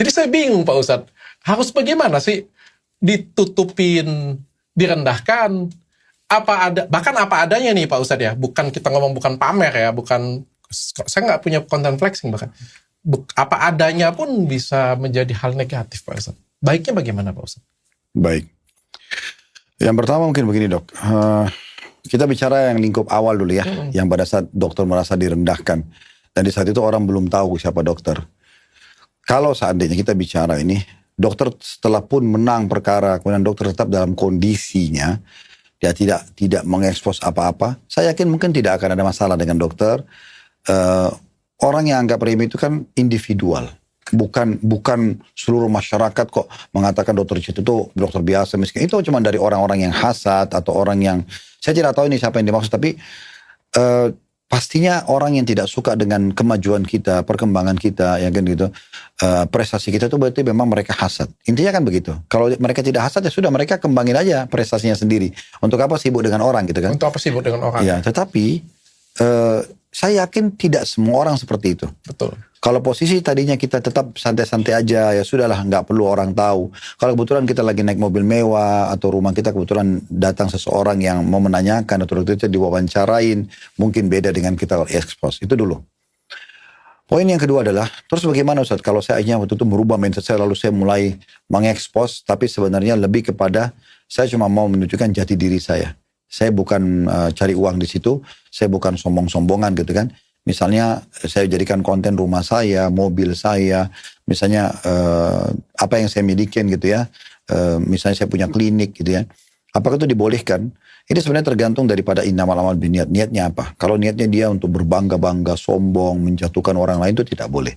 Jadi saya bingung Pak Ustadz, harus bagaimana sih ditutupin, direndahkan, bahkan apa adanya nih Pak Ustadz ya, bukan kita ngomong bukan pamer ya, bukan, saya nggak punya konten flexing bahkan, apa adanya pun bisa menjadi hal negatif Pak Ustadz. Baiknya bagaimana Pak Ustadz? Baik. Yang pertama mungkin begini dok, kita bicara yang lingkup awal dulu ya, yang pada saat dokter merasa direndahkan. Dan di saat itu orang belum tahu siapa dokter. Kalau seandainya kita bicara ini, dokter setelah pun menang perkara, kemudian dokter tetap dalam kondisinya, dia tidak mengekspos apa-apa, saya yakin mungkin tidak akan ada masalah dengan dokter. Orang yang anggap remeh itu kan individual. Bukan seluruh masyarakat kok mengatakan dokter itu dokter biasa miskin. Itu cuma dari orang-orang yang hasad atau orang yang, saya tidak tahu ini siapa yang dimaksud, tapi pastinya orang yang tidak suka dengan kemajuan kita, perkembangan kita, ya kan gitu, prestasi kita itu berarti memang mereka hasad. Intinya kan begitu. Kalau mereka tidak hasad ya sudah, mereka kembangin aja prestasinya sendiri. Untuk apa sibuk dengan orang gitu kan? Untuk apa sibuk dengan orang? Ya, tetapi saya yakin tidak semua orang seperti itu. Betul. Kalau posisi tadinya kita tetap santai-santai aja, ya sudahlah, nggak perlu orang tahu. Kalau kebetulan kita lagi naik mobil mewah, atau rumah kita kebetulan datang seseorang yang mau menanyakan, atau kita diwawancarain, mungkin beda dengan kita ekspos. Itu dulu. Poin yang kedua adalah, terus bagaimana Ustaz, kalau saya akhirnya waktu itu merubah mindset saya, lalu saya mulai mengekspos, tapi sebenarnya lebih kepada, saya cuma mau menunjukkan jati diri saya. Saya bukan cari uang di situ, saya bukan sombong-sombongan gitu kan. Misalnya saya jadikan konten rumah saya, mobil saya, misalnya apa yang saya milikin gitu ya, misalnya saya punya klinik gitu ya. Apakah itu dibolehkan? Ini sebenarnya tergantung daripada innamal a'malu binniyat. Niatnya apa? Kalau niatnya dia untuk berbangga-bangga, sombong, menjatuhkan orang lain, itu tidak boleh.